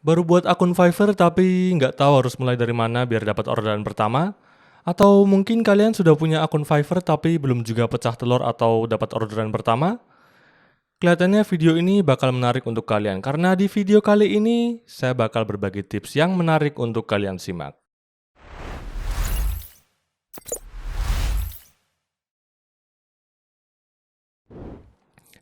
Baru buat akun Fiverr tapi nggak tahu harus mulai dari mana biar dapat orderan pertama? Atau mungkin kalian sudah punya akun Fiverr tapi belum juga pecah telur atau dapat orderan pertama? Kelihatannya video ini bakal menarik untuk kalian karena di video kali ini saya bakal berbagi tips yang menarik untuk kalian simak.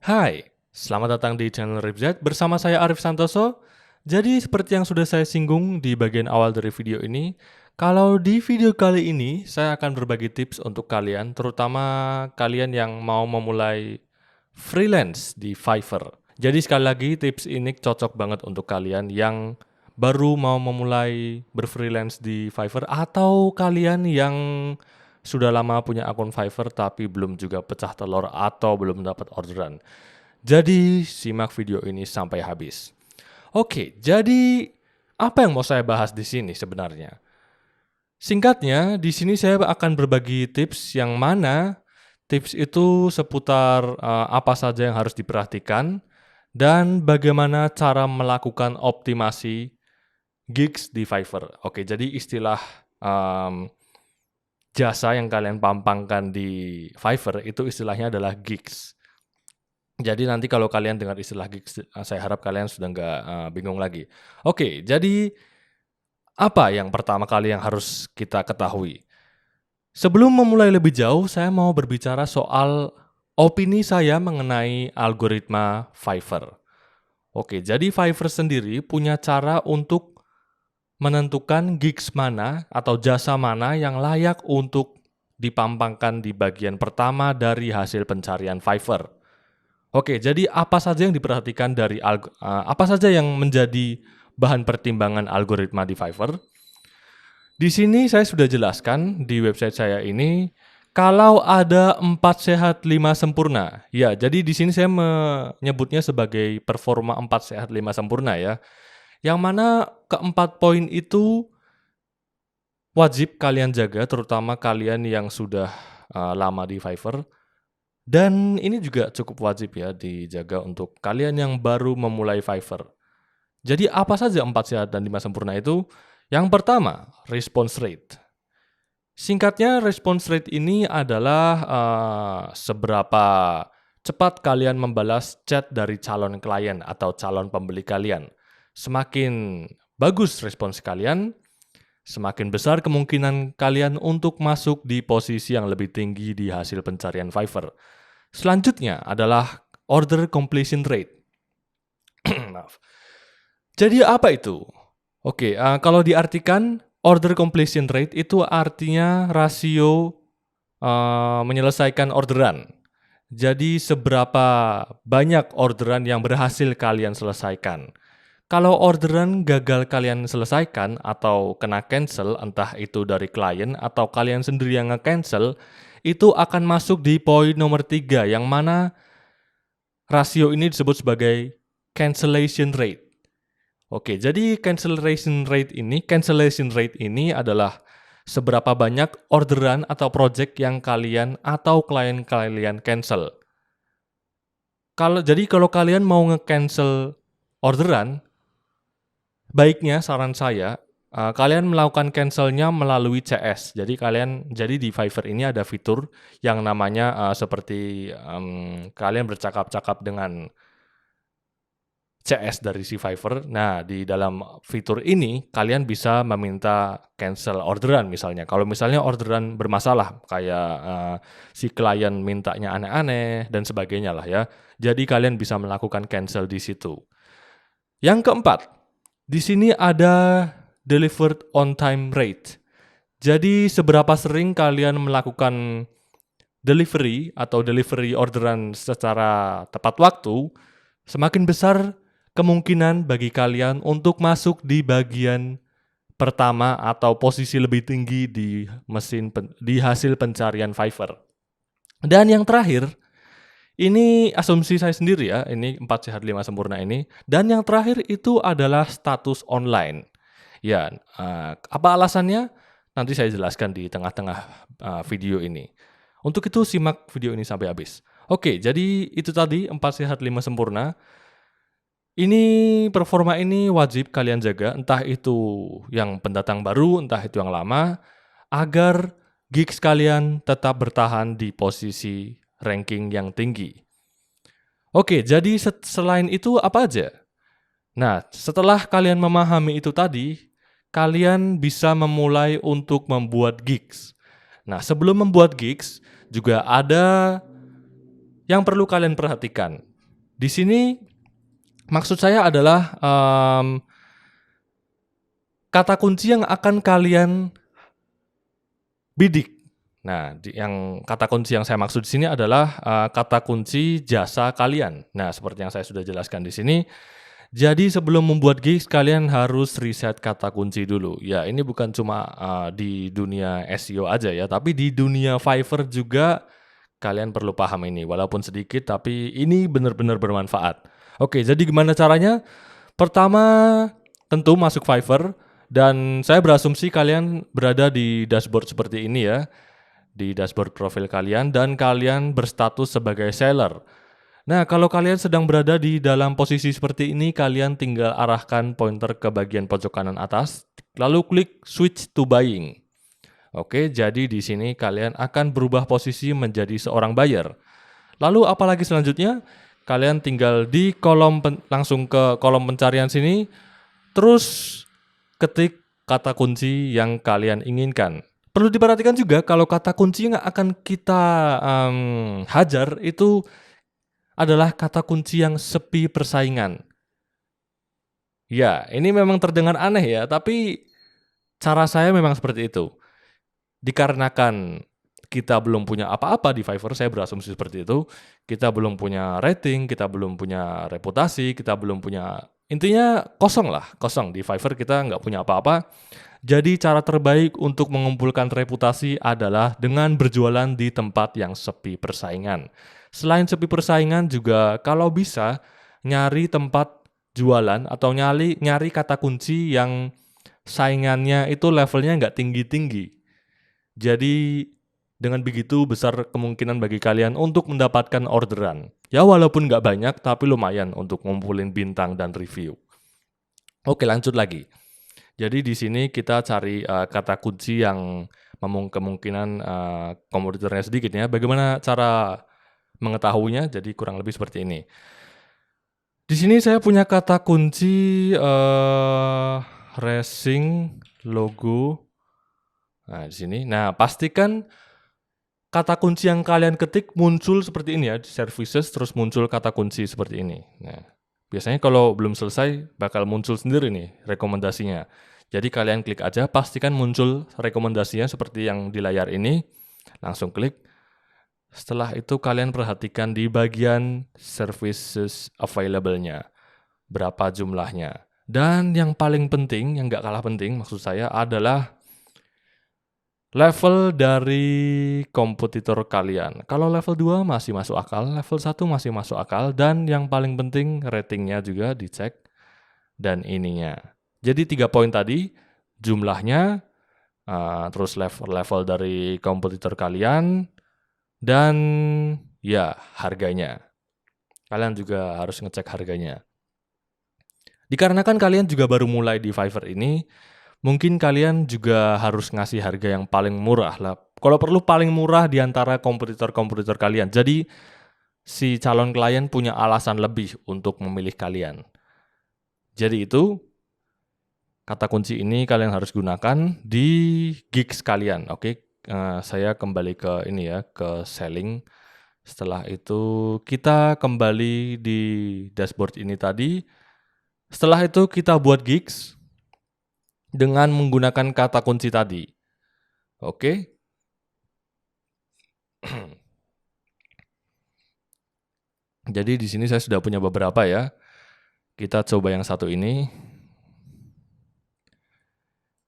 Hai, selamat datang di channel Ripz bersama saya Arif Santoso. Jadi seperti yang sudah saya singgung di bagian awal dari video ini, kalau di video kali ini saya akan berbagi tips untuk kalian, terutama kalian yang mau memulai freelance di Fiverr. Jadi sekali lagi tips ini cocok banget untuk kalian yang baru mau memulai berfreelance di Fiverr atau kalian yang sudah lama punya akun Fiverr tapi belum juga pecah telur atau belum dapat orderan. Jadi simak video ini sampai habis. Oke, jadi apa yang mau saya bahas di sini sebenarnya? Singkatnya, di sini saya akan berbagi tips yang mana tips itu seputar apa saja yang harus diperhatikan dan bagaimana cara melakukan optimasi gigs di Fiverr. Oke, jadi istilah jasa yang kalian pampangkan di Fiverr itu istilahnya adalah gigs. Jadi nanti kalau kalian dengar istilah gigs, saya harap kalian sudah nggak bingung lagi. Oke, jadi apa yang pertama kali yang harus kita ketahui? Sebelum memulai lebih jauh, saya mau berbicara soal opini saya mengenai algoritma Fiverr. Oke, jadi Fiverr sendiri punya cara untuk menentukan gigs mana atau jasa mana yang layak untuk dipampangkan di bagian pertama dari hasil pencarian Fiverr. Oke, jadi apa saja yang diperhatikan dari apa saja yang menjadi bahan pertimbangan algoritma di Fiverr? Di sini saya sudah jelaskan di website saya ini kalau ada 4 sehat 5 sempurna. Ya, jadi di sini saya menyebutnya sebagai performa 4 sehat 5 sempurna ya. Yang mana keempat poin itu wajib kalian jaga, terutama kalian yang sudah lama di Fiverr. Dan ini juga cukup wajib ya dijaga untuk kalian yang baru memulai Fiverr. Jadi apa saja 4 sehat dan 5 sempurna itu? Yang pertama, response rate. Singkatnya, response rate ini adalah seberapa cepat kalian membalas chat dari calon klien atau calon pembeli kalian. Semakin bagus respons kalian, semakin besar kemungkinan kalian untuk masuk di posisi yang lebih tinggi di hasil pencarian Fiverr. Selanjutnya adalah order completion rate. Maaf. Jadi apa itu? Oke, kalau diartikan order completion rate itu artinya rasio menyelesaikan orderan. Jadi seberapa banyak orderan yang berhasil kalian selesaikan. Kalau orderan gagal kalian selesaikan atau kena cancel, entah itu dari klien atau kalian sendiri yang nge-cancel, itu akan masuk di poin nomor 3, yang mana rasio ini disebut sebagai cancellation rate. Oke, jadi cancellation rate ini adalah seberapa banyak orderan atau project yang kalian atau klien kalian cancel. Jadi kalau kalian mau nge-cancel orderan, baiknya saran saya, kalian melakukan cancelnya melalui CS. Jadi di Fiverr ini ada fitur yang namanya seperti kalian bercakap-cakap dengan CS dari si Fiverr. Nah, di dalam fitur ini kalian bisa meminta cancel orderan misalnya. Kalau misalnya orderan bermasalah kayak si klien mintanya aneh-aneh dan sebagainya lah ya. Jadi kalian bisa melakukan cancel di situ. Yang keempat, di sini ada delivered on time rate. Jadi seberapa sering kalian melakukan delivery atau delivery orderan secara tepat waktu, semakin besar kemungkinan bagi kalian untuk masuk di bagian pertama atau posisi lebih tinggi di hasil pencarian Fiverr. Dan yang terakhir, ini asumsi saya sendiri ya, ini 4 sehat 5 sempurna ini. Dan yang terakhir itu adalah status online. Ya, apa alasannya? Nanti saya jelaskan di tengah-tengah video ini. Untuk itu simak video ini sampai habis. Oke, jadi itu tadi 4 sehat 5 sempurna. Ini performa ini wajib kalian jaga, entah itu yang pendatang baru, entah itu yang lama, agar gigs kalian tetap bertahan di posisi ranking yang tinggi. Oke, jadi selain itu apa aja? Nah, setelah kalian memahami itu tadi, kalian bisa memulai untuk membuat gigs. Nah, sebelum membuat gigs, juga ada yang perlu kalian perhatikan. Di sini maksud saya adalah kata kunci yang akan kalian bidik. Nah, yang kata kunci yang saya maksud di sini adalah kata kunci jasa kalian. Nah, seperti yang saya sudah jelaskan di sini. Jadi sebelum membuat gigs, kalian harus riset kata kunci dulu. Ya, ini bukan cuma di dunia SEO aja ya, tapi di dunia Fiverr juga kalian perlu paham ini. Walaupun sedikit, tapi ini benar-benar bermanfaat. Oke, jadi gimana caranya? Pertama, tentu masuk Fiverr. Dan saya berasumsi kalian berada di dashboard seperti ini ya. Di dashboard profil kalian dan kalian berstatus sebagai seller. Nah, kalau kalian sedang berada di dalam posisi seperti ini, kalian tinggal arahkan pointer ke bagian pojok kanan atas, lalu klik switch to buying. Oke, jadi di sini kalian akan berubah posisi menjadi seorang buyer. Lalu apalagi selanjutnya? Kalian tinggal di langsung ke kolom pencarian sini, terus ketik kata kunci yang kalian inginkan. Perlu diperhatikan juga kalau kata kunci yang akan kita hajar itu adalah kata kunci yang sepi persaingan. Ya, ini memang terdengar aneh ya, tapi cara saya memang seperti itu. Dikarenakan kita belum punya apa-apa di Fiverr, saya berasumsi seperti itu. Kita belum punya rating, kita belum punya reputasi, kita belum punya... Intinya kosong di Fiverr kita nggak punya apa-apa. Jadi cara terbaik untuk mengumpulkan reputasi adalah dengan berjualan di tempat yang sepi persaingan. Selain sepi persaingan juga kalau bisa nyari tempat jualan atau nyari kata kunci yang saingannya itu levelnya nggak tinggi-tinggi. Jadi dengan begitu besar kemungkinan bagi kalian untuk mendapatkan orderan. Ya walaupun nggak banyak tapi lumayan untuk ngumpulin bintang dan review. Oke, lanjut lagi. Jadi di sini kita cari kata kunci yang kemungkinan kompetitornya sedikit ya. Bagaimana cara mengetahuinya? Jadi kurang lebih seperti ini. Di sini saya punya kata kunci racing logo. Nah, di sini. Nah, pastikan kata kunci yang kalian ketik muncul seperti ini ya, di services terus muncul kata kunci seperti ini. Nah, biasanya kalau belum selesai bakal muncul sendiri nih rekomendasinya. Jadi kalian klik aja, pastikan muncul rekomendasinya seperti yang di layar ini. Langsung klik. Setelah itu kalian perhatikan di bagian services available-nya. Berapa jumlahnya. Dan yang paling penting, yang nggak kalah penting maksud saya adalah level dari kompetitor kalian. Kalau level 2 masih masuk akal, level 1 masih masuk akal, dan yang paling penting ratingnya juga dicek, dan ininya. Jadi 3 poin tadi, jumlahnya, terus level dari kompetitor kalian, dan ya harganya. Kalian juga harus ngecek harganya. Dikarenakan kalian juga baru mulai di Fiverr ini, mungkin kalian juga harus ngasih harga yang paling murah lah. Kalau perlu paling murah di antara kompetitor-kompetitor kalian. Jadi si calon klien punya alasan lebih untuk memilih kalian. Jadi itu kata kunci ini kalian harus gunakan di gigs kalian. Oke, saya kembali ke ini ya, ke selling. Setelah itu kita kembali di dashboard ini tadi. Setelah itu kita buat gigs dengan menggunakan kata kunci tadi. Oke. Jadi di sini saya sudah punya beberapa ya. Kita coba yang satu ini.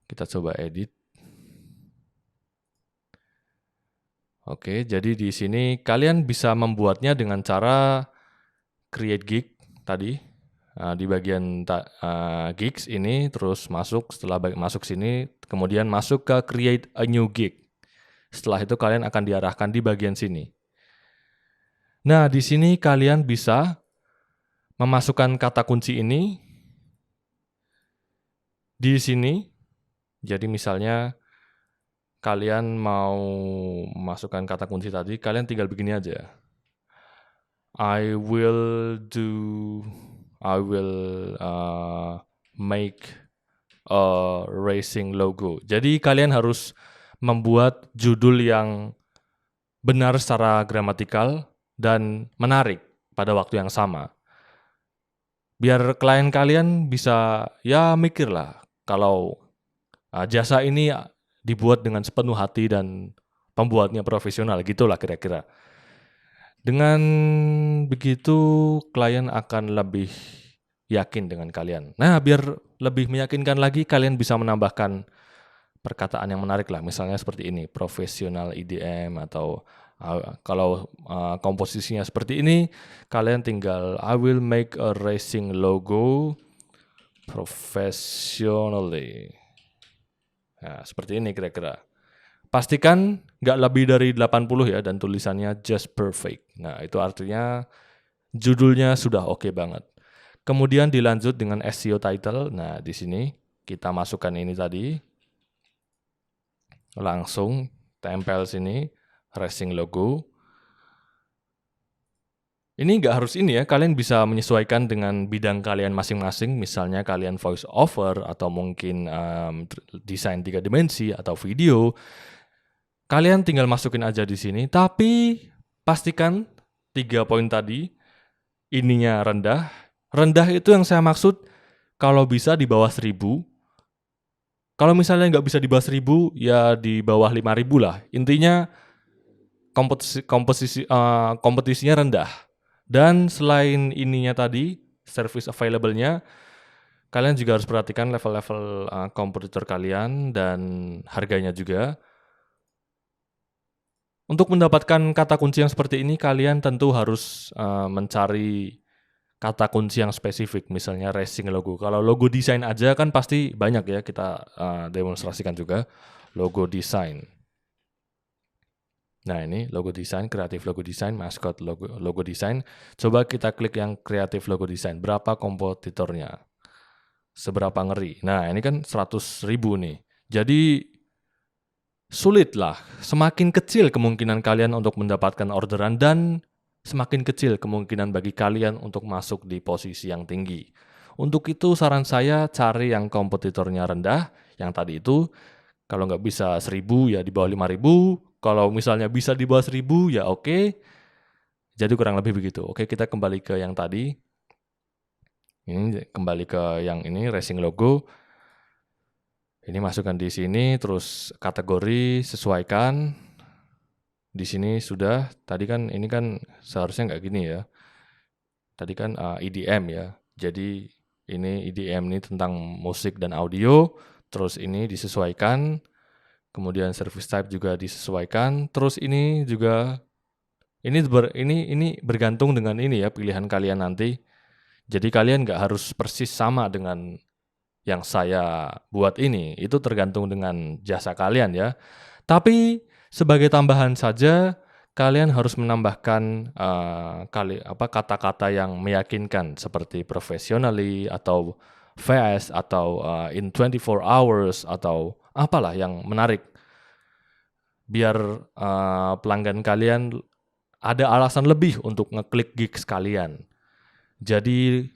Kita coba edit. Oke, jadi di sini kalian bisa membuatnya dengan cara create gig tadi. Di bagian gigs ini terus masuk, setelah masuk sini kemudian masuk ke create a new gig. Setelah itu kalian akan diarahkan di bagian sini. Nah, di sini kalian bisa memasukkan kata kunci ini di sini. Jadi misalnya kalian mau memasukkan kata kunci tadi, kalian tinggal begini aja. I will make a racing logo. Jadi kalian harus membuat judul yang benar secara gramatikal dan menarik pada waktu yang sama. Biar klien kalian bisa ya mikir lah kalau jasa ini dibuat dengan sepenuh hati dan pembuatnya profesional, gitulah kira-kira. Dengan begitu klien akan lebih yakin dengan kalian. Nah, biar lebih meyakinkan lagi, kalian bisa menambahkan perkataan yang menarik lah. Misalnya seperti ini, profesional EDM, atau kalau komposisinya seperti ini, kalian tinggal I will make a racing logo professionally. Nah, seperti ini kira-kira. Pastikan nggak lebih dari 80 ya, dan tulisannya just perfect. Nah, itu artinya judulnya sudah oke banget. Kemudian dilanjut dengan SEO title. Nah, di sini kita masukkan ini tadi. Langsung tempel sini, racing logo. Ini nggak harus ini ya, kalian bisa menyesuaikan dengan bidang kalian masing-masing. Misalnya kalian voice over, atau mungkin desain 3 dimensi, atau video. Kalian tinggal masukin aja di sini, tapi pastikan 3 poin tadi, ininya rendah. Rendah itu yang saya maksud kalau bisa di bawah 1000. Kalau misalnya nggak bisa di bawah 1000, ya di bawah 5000 lah. Intinya kompetisinya rendah. Dan selain ininya tadi, service available-nya, kalian juga harus perhatikan level-level kompetitor kalian dan harganya juga. Untuk mendapatkan kata kunci yang seperti ini, kalian tentu harus mencari kata kunci yang spesifik, misalnya racing logo. Kalau logo desain aja kan pasti banyak ya, kita demonstrasikan juga logo desain. Nah, ini logo desain, kreatif logo desain, maskot logo desain. Coba kita klik yang kreatif logo desain. Berapa kompetitornya? Seberapa ngeri? Nah, ini kan 100.000 nih. Jadi sulit lah. Semakin kecil kemungkinan kalian untuk mendapatkan orderan, dan semakin kecil kemungkinan bagi kalian untuk masuk di posisi yang tinggi. Untuk itu saran saya cari yang kompetitornya rendah. Yang tadi itu, kalau nggak bisa 1000 ya di bawah 5000. Kalau misalnya bisa di bawah 1000 ya oke. Jadi kurang lebih begitu. Oke, kita kembali ke yang tadi. Ini kembali ke yang ini, racing logo. Ini masukkan di sini, terus kategori sesuaikan. Di sini sudah, tadi kan ini kan seharusnya nggak gini ya. Tadi kan EDM ya. Jadi ini EDM ini tentang musik dan audio, terus ini disesuaikan. Kemudian service type juga disesuaikan. Terus ini juga ini bergantung dengan ini ya, pilihan kalian nanti. Jadi kalian nggak harus persis sama dengan yang saya buat ini, itu tergantung dengan jasa kalian ya. Tapi sebagai tambahan saja, kalian harus menambahkan kata-kata yang meyakinkan seperti professionally, atau fast, atau in 24 hours, atau apalah yang menarik. Biar pelanggan kalian ada alasan lebih untuk ngeklik gigs kalian. Jadi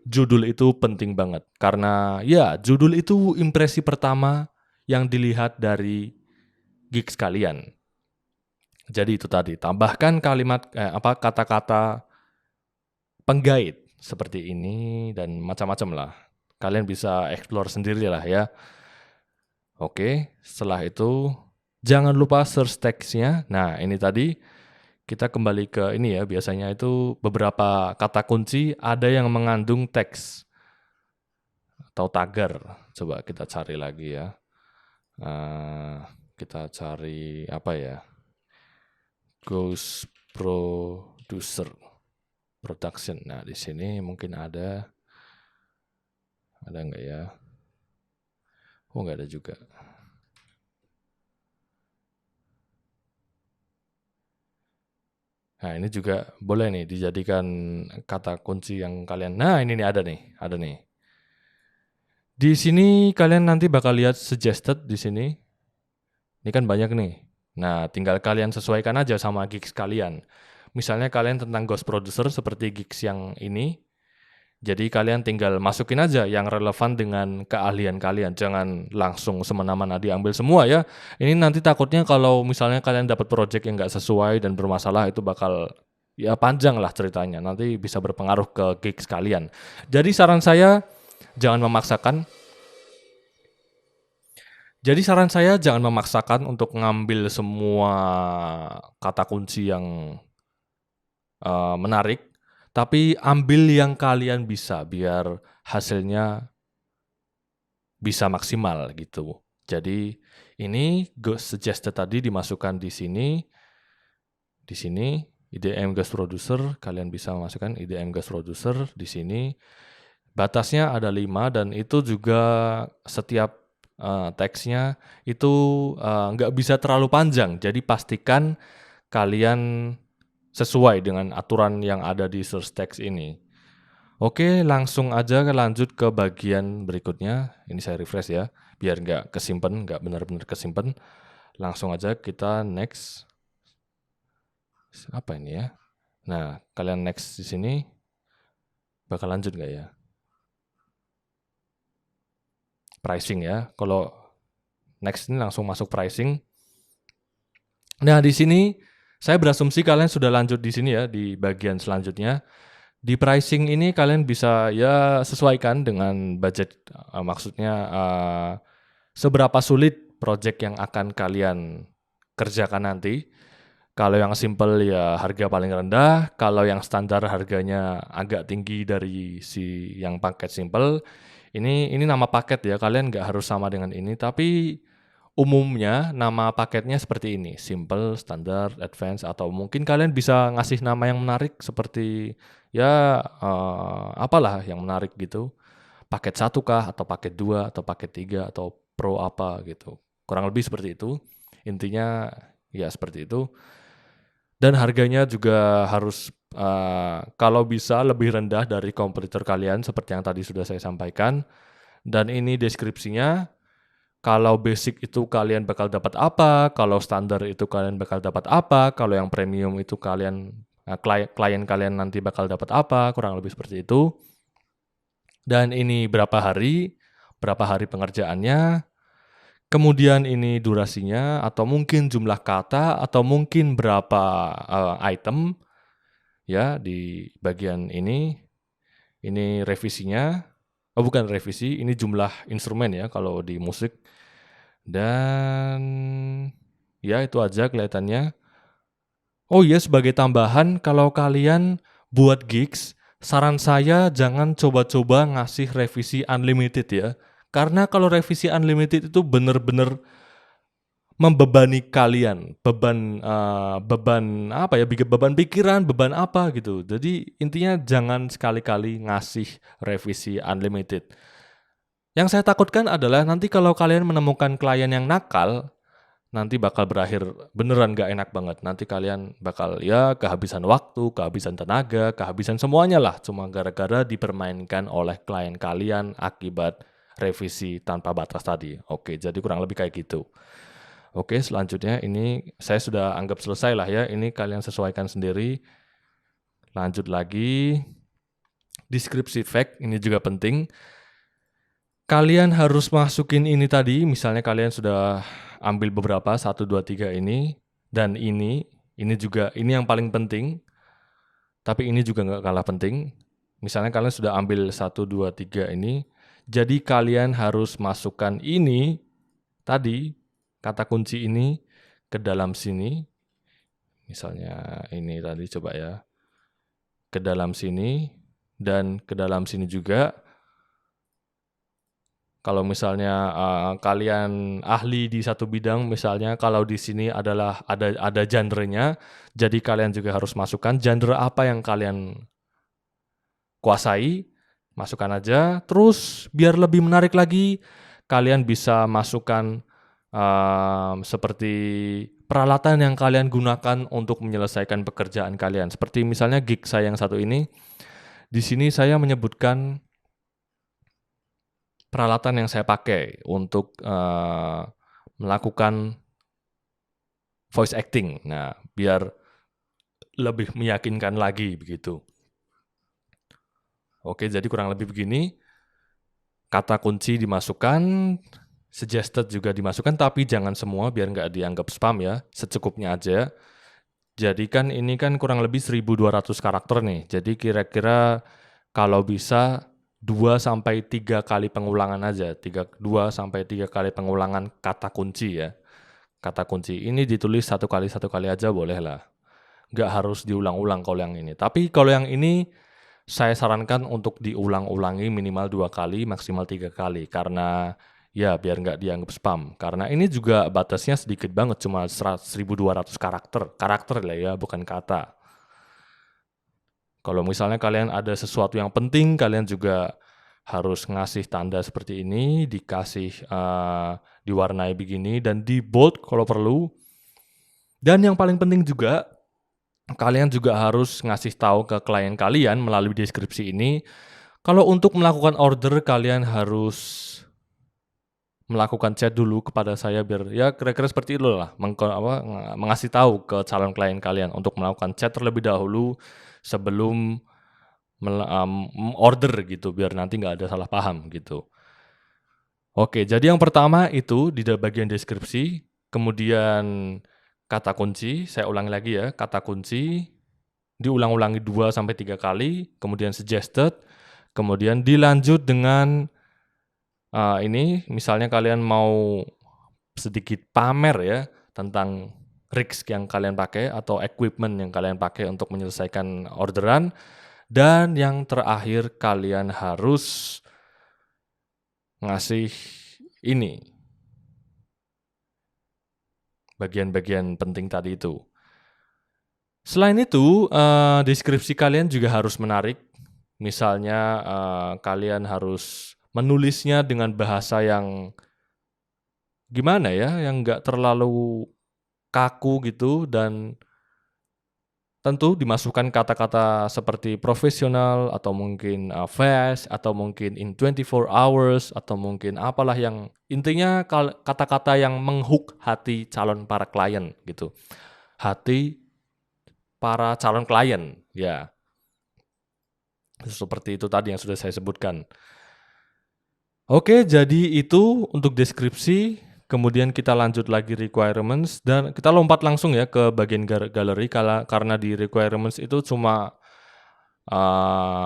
judul itu penting banget, karena ya judul itu impresi pertama yang dilihat dari gigs kalian. Jadi itu tadi, tambahkan kata-kata penggait seperti ini dan macam-macam lah. Kalian bisa explore sendiri lah ya. Oke, setelah itu jangan lupa search text-nya. Nah, ini tadi kita kembali ke ini ya, biasanya itu beberapa kata kunci ada yang mengandung teks atau tagar. Coba kita cari lagi ya. Kita cari apa ya? Ghost Production. Nah, di sini mungkin ada nggak ya? Oh, nggak ada juga. Nah, ini juga boleh nih dijadikan kata kunci yang kalian. Nah, ini nih ada nih, ada nih. Di sini kalian nanti bakal lihat suggested di sini. Ini kan banyak nih. Nah, tinggal kalian sesuaikan aja sama gigs kalian. Misalnya kalian tentang ghost producer seperti gigs yang ini. Jadi kalian tinggal masukin aja yang relevan dengan keahlian kalian. Jangan langsung semena-mena diambil semua ya. Ini nanti takutnya kalau misalnya kalian dapat project yang nggak sesuai dan bermasalah, itu bakal ya panjang lah ceritanya. Nanti bisa berpengaruh ke gigs kalian. Jadi saran saya jangan memaksakan. Jangan memaksakan untuk ngambil semua kata kunci yang menarik, tapi ambil yang kalian bisa biar hasilnya bisa maksimal gitu. Jadi ini suggested tadi dimasukkan di sini IDM Ghost Producer, kalian bisa masukkan IDM Ghost Producer di sini. Batasnya ada 5 dan itu juga setiap teksnya itu nggak bisa terlalu panjang. Jadi pastikan kalian sesuai dengan aturan yang ada di source text ini. Oke, langsung aja lanjut ke bagian berikutnya. Ini saya refresh ya, biar nggak kesimpan, nggak benar-benar kesimpan. Langsung aja kita next. Apa ini ya? Nah, kalian next di sini. Bakal lanjut nggak ya? Pricing ya. Kalau next ini langsung masuk pricing. Nah, di sini saya berasumsi kalian sudah lanjut di sini ya, di bagian selanjutnya. Di pricing ini kalian bisa ya sesuaikan dengan budget, maksudnya seberapa sulit project yang akan kalian kerjakan nanti. Kalau yang simple ya harga paling rendah, kalau yang standar harganya agak tinggi dari si yang paket simple. Ini nama paket ya, kalian nggak harus sama dengan ini, tapi umumnya nama paketnya seperti ini, simple, standar, advance, atau mungkin kalian bisa ngasih nama yang menarik seperti ya apalah yang menarik gitu. Paket 1 kah, atau paket 2, atau paket 3, atau pro apa gitu. Kurang lebih seperti itu. Intinya ya seperti itu. Dan harganya juga harus kalau bisa lebih rendah dari kompetitor kalian seperti yang tadi sudah saya sampaikan. Dan ini deskripsinya. Kalau basic itu kalian bakal dapat apa, kalau standar itu kalian bakal dapat apa, kalau yang premium itu klien kalian nanti bakal dapat apa, kurang lebih seperti itu. Dan ini berapa hari pengerjaannya, kemudian ini durasinya, atau mungkin jumlah kata, atau mungkin berapa item ya di bagian ini revisinya. Oh, bukan revisi, ini jumlah instrumen ya kalau di musik. Dan ya itu aja kelihatannya. Oh iya, sebagai tambahan, kalau kalian buat gigs, saran saya jangan coba-coba ngasih revisi unlimited ya. Karena kalau revisi unlimited itu benar-benar membebani kalian, beban apa ya, beban pikiran, beban apa gitu. Jadi intinya jangan sekali-kali ngasih revisi unlimited. Yang saya takutkan adalah nanti kalau kalian menemukan klien yang nakal, nanti bakal berakhir beneran gak enak banget. Nanti kalian bakal ya kehabisan waktu, kehabisan tenaga, kehabisan semuanya lah. Cuma gara-gara dipermainkan oleh klien kalian akibat revisi tanpa batas tadi. Oke, jadi kurang lebih kayak gitu. Oke, selanjutnya ini saya sudah anggap selesai lah ya. Ini kalian sesuaikan sendiri. Lanjut lagi. Deskripsi fact, ini juga penting. Kalian harus masukin ini tadi, misalnya kalian sudah ambil beberapa, 1, 2, 3 ini, dan ini juga, ini yang paling penting, tapi ini juga nggak kalah penting. Misalnya kalian sudah ambil 1, 2, 3 ini, jadi kalian harus masukkan ini tadi, kata kunci ini ke dalam sini. Misalnya ini tadi coba ya, ke dalam sini, dan ke dalam sini juga. Kalau misalnya kalian ahli di satu bidang, misalnya kalau di sini adalah ada genre-nya, jadi kalian juga harus masukkan genre apa yang kalian kuasai, masukkan aja. Terus biar lebih menarik lagi, kalian bisa masukkan seperti peralatan yang kalian gunakan untuk menyelesaikan pekerjaan kalian. Seperti misalnya gig saya yang satu ini, di sini saya menyebutkan peralatan yang saya pakai untuk melakukan voice acting. Nah, biar lebih meyakinkan lagi begitu. Oke, jadi kurang lebih begini. Kata kunci dimasukkan, suggested juga dimasukkan, tapi jangan semua biar nggak dianggap spam ya, secukupnya aja. Jadi kan ini kan kurang lebih 1.200 karakter nih, jadi kira-kira kalau bisa 2-3 kali pengulangan aja, 2-3 kali pengulangan kata kunci ya. Kata kunci ini ditulis satu kali aja boleh lah. Nggak harus diulang-ulang kalau yang ini. Tapi kalau yang ini saya sarankan untuk diulang-ulangi minimal 2 kali, maksimal 3 kali. Karena ya biar nggak dianggap spam. Karena ini juga batasnya sedikit banget, cuma 1.200 karakter. Karakter lah ya, bukan kata. Kalau misalnya kalian ada sesuatu yang penting, kalian juga harus ngasih tanda seperti ini, dikasih diwarnai begini, dan di bold kalau perlu. Dan yang paling penting juga, kalian juga harus ngasih tahu ke klien kalian melalui deskripsi ini, kalau untuk melakukan order kalian harus melakukan chat dulu kepada saya biar ya kira-kira seperti itu lah, mengasih tahu ke calon klien kalian untuk melakukan chat terlebih dahulu sebelum order gitu, biar nanti nggak ada salah paham gitu. Oke, jadi yang pertama itu di bagian deskripsi, kemudian kata kunci, saya ulangi lagi ya, kata kunci diulang-ulangi 2-3 kali, kemudian suggested, kemudian dilanjut dengan ini, misalnya kalian mau sedikit pamer ya tentang rigs yang kalian pakai atau equipment yang kalian pakai untuk menyelesaikan orderan. Dan yang terakhir kalian harus ngasih ini, bagian-bagian penting tadi itu. Selain itu, deskripsi kalian juga harus menarik. Misalnya kalian harus menulisnya dengan bahasa yang gimana ya, yang nggak terlalu kaku gitu, dan tentu dimasukkan kata-kata seperti profesional atau mungkin fast atau mungkin in 24 hours atau mungkin apalah yang intinya kata-kata yang menghook hati calon para klien gitu. Hati para calon klien ya. Seperti itu tadi yang sudah saya sebutkan. Oke, jadi itu untuk deskripsi. Kemudian kita lanjut lagi requirements dan kita lompat langsung ya ke bagian galeri karena di requirements itu cuma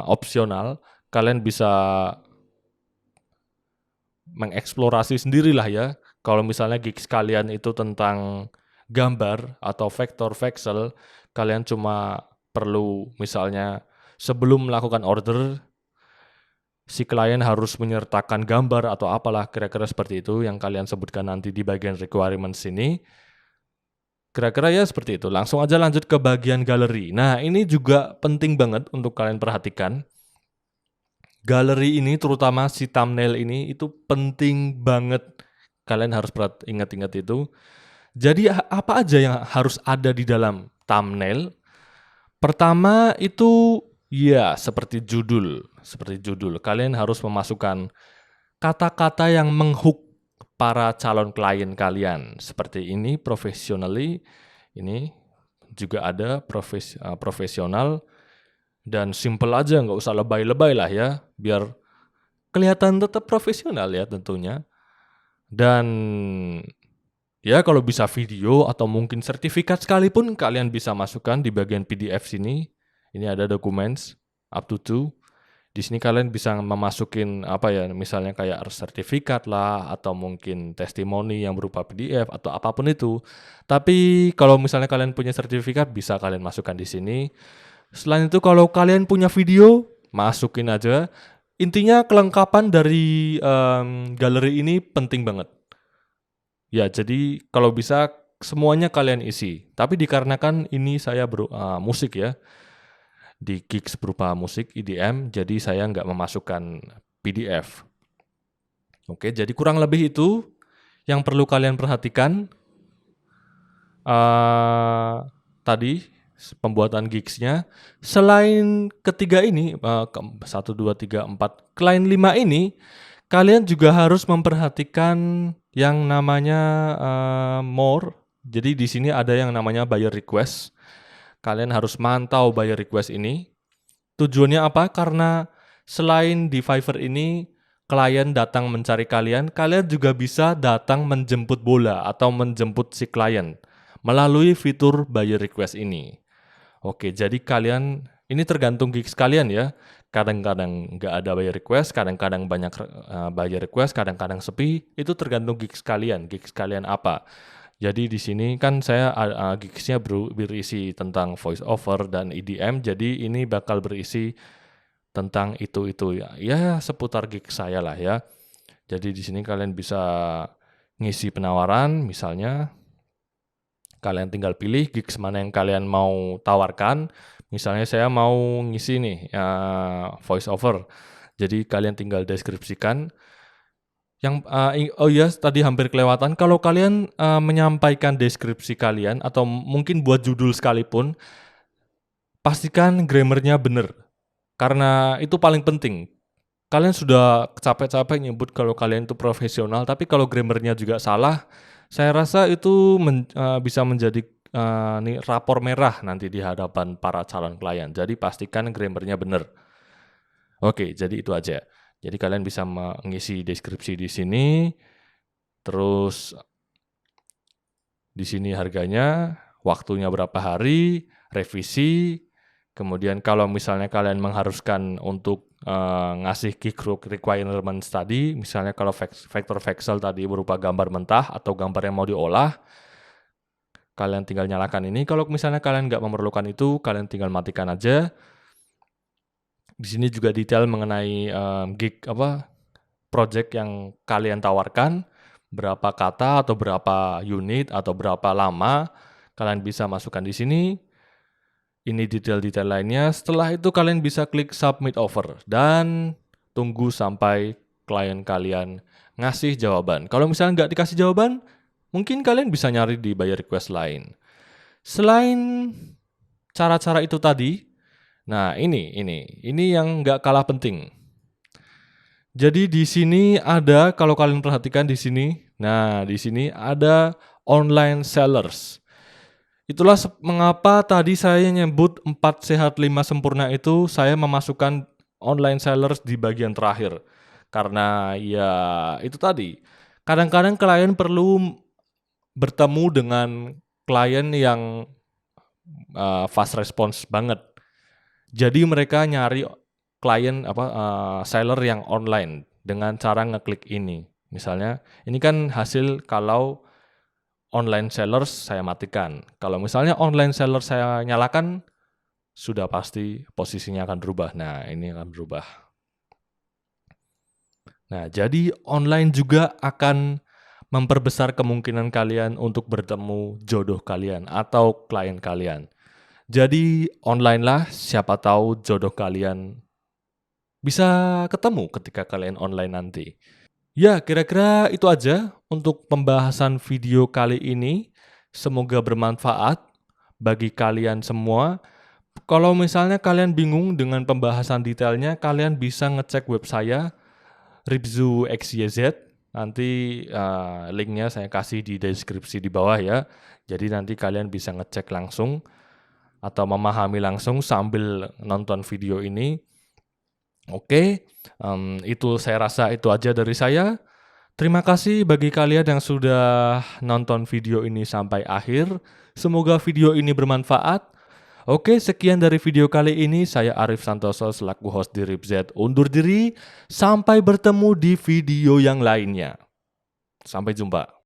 opsional. Kalian bisa mengeksplorasi sendirilah ya. Kalau misalnya gigs kalian itu tentang gambar atau vektor voxel, kalian cuma perlu misalnya sebelum melakukan order si klien harus menyertakan gambar atau apalah kira-kira seperti itu yang kalian sebutkan nanti di bagian requirements ini. Kira-kira ya seperti itu. Langsung aja lanjut ke bagian galeri. Nah, ini juga penting banget untuk kalian perhatikan. Galeri ini terutama si thumbnail ini itu penting banget. Kalian harus ingat-ingat itu. Jadi apa aja yang harus ada di dalam thumbnail? Pertama itu ya seperti judul. Kalian harus memasukkan kata-kata yang menghook para calon klien kalian. Seperti ini, professionally. Ini juga ada profesional. Dan simple aja, nggak usah lebay-lebay lah ya. Biar kelihatan tetap profesional ya tentunya. Dan ya kalau bisa video atau mungkin sertifikat sekalipun kalian bisa masukkan di bagian PDF sini. Ini ada documents up to 2. Di sini kalian bisa memasukin apa ya, misalnya kayak sertifikat lah atau mungkin testimoni yang berupa PDF atau apapun itu. Tapi kalau misalnya kalian punya sertifikat bisa kalian masukkan di sini. Selain itu kalau kalian punya video, masukin aja. Intinya kelengkapan dari galeri ini penting banget. Ya, jadi kalau bisa semuanya kalian isi. Tapi dikarenakan ini saya musik ya, di gigs berupa musik EDM, jadi saya nggak memasukkan PDF. Oke, jadi kurang lebih itu yang perlu kalian perhatikan. tadi pembuatan gigs-nya. Selain ketiga ini, 1, 2, 3, 4, klien 5 ini, kalian juga harus memperhatikan yang namanya more. Jadi di sini ada yang namanya buyer request. Kalian harus mantau buyer request ini. Tujuannya apa? Karena selain di Fiverr ini klien datang mencari kalian, kalian juga bisa datang menjemput bola atau menjemput si klien melalui fitur buyer request ini. Oke, jadi kalian ini tergantung gigs kalian ya. Kadang-kadang nggak ada buyer request, kadang-kadang banyak buyer request, kadang-kadang sepi. Itu tergantung gigs kalian. Gigs kalian apa? Jadi di sini kan saya gigs-nya berisi tentang voice over dan EDM. Jadi ini bakal berisi tentang itu ya. Ya seputar gigs saya lah ya. Jadi di sini kalian bisa ngisi penawaran, misalnya kalian tinggal pilih gigs mana yang kalian mau tawarkan. Misalnya saya mau ngisi nih voice over. Jadi kalian tinggal deskripsikan. Oh iya, tadi hampir kelewatan. Kalau kalian menyampaikan deskripsi kalian atau mungkin buat judul sekalipun, pastikan grammarnya benar. Karena itu paling penting. Kalian sudah capek-capek nyebut kalau kalian itu profesional, tapi kalau grammarnya juga salah, saya rasa itu bisa menjadi rapor merah nanti di hadapan para calon klien. Jadi pastikan grammarnya benar. Oke, jadi itu aja. Jadi kalian bisa mengisi deskripsi di sini, terus di sini harganya, waktunya berapa hari, revisi, kemudian kalau misalnya kalian mengharuskan untuk ngasih key requirements tadi, misalnya kalau vector voxel tadi berupa gambar mentah atau gambar yang mau diolah, kalian tinggal nyalakan ini. Kalau misalnya kalian nggak memerlukan itu, kalian tinggal matikan aja. Di sini juga detail mengenai project yang kalian tawarkan, berapa kata atau berapa unit atau berapa lama, kalian bisa masukkan di sini. Ini detail-detail lainnya. Setelah itu kalian bisa klik submit offer dan tunggu sampai klien kalian ngasih jawaban. Kalau misalnya nggak dikasih jawaban, mungkin kalian bisa nyari di buyer request lain. Selain cara-cara itu tadi, nah ini yang nggak kalah penting. Jadi di sini ada, kalau kalian perhatikan di sini, nah di sini ada online sellers. Itulah mengapa tadi saya nyebut 4 sehat 5 sempurna itu saya memasukkan online sellers di bagian terakhir. Karena ya itu tadi, kadang-kadang klien perlu bertemu dengan klien yang fast response banget. Jadi mereka nyari klien seller yang online dengan cara ngeklik ini. Misalnya, ini kan hasil kalau online sellers saya matikan. Kalau misalnya online seller saya nyalakan, sudah pasti posisinya akan berubah. Nah, ini akan berubah. Nah, jadi online juga akan memperbesar kemungkinan kalian untuk bertemu jodoh kalian atau klien kalian. Jadi online lah, siapa tahu jodoh kalian bisa ketemu ketika kalian online nanti. Ya, kira-kira itu aja untuk pembahasan video kali ini. Semoga bermanfaat bagi kalian semua. Kalau misalnya kalian bingung dengan pembahasan detailnya, kalian bisa ngecek web saya, Ribzu XYZ. Nanti linknya saya kasih di deskripsi di bawah ya. Jadi nanti kalian bisa ngecek langsung atau memahami langsung sambil nonton video ini. Oke, itu saya rasa itu aja dari saya. Terima kasih bagi kalian yang sudah nonton video ini sampai akhir. Semoga video ini bermanfaat. Oke, sekian dari video kali ini. Saya Arif Santoso selaku host di RibZ undur diri. Sampai bertemu di video yang lainnya. Sampai jumpa.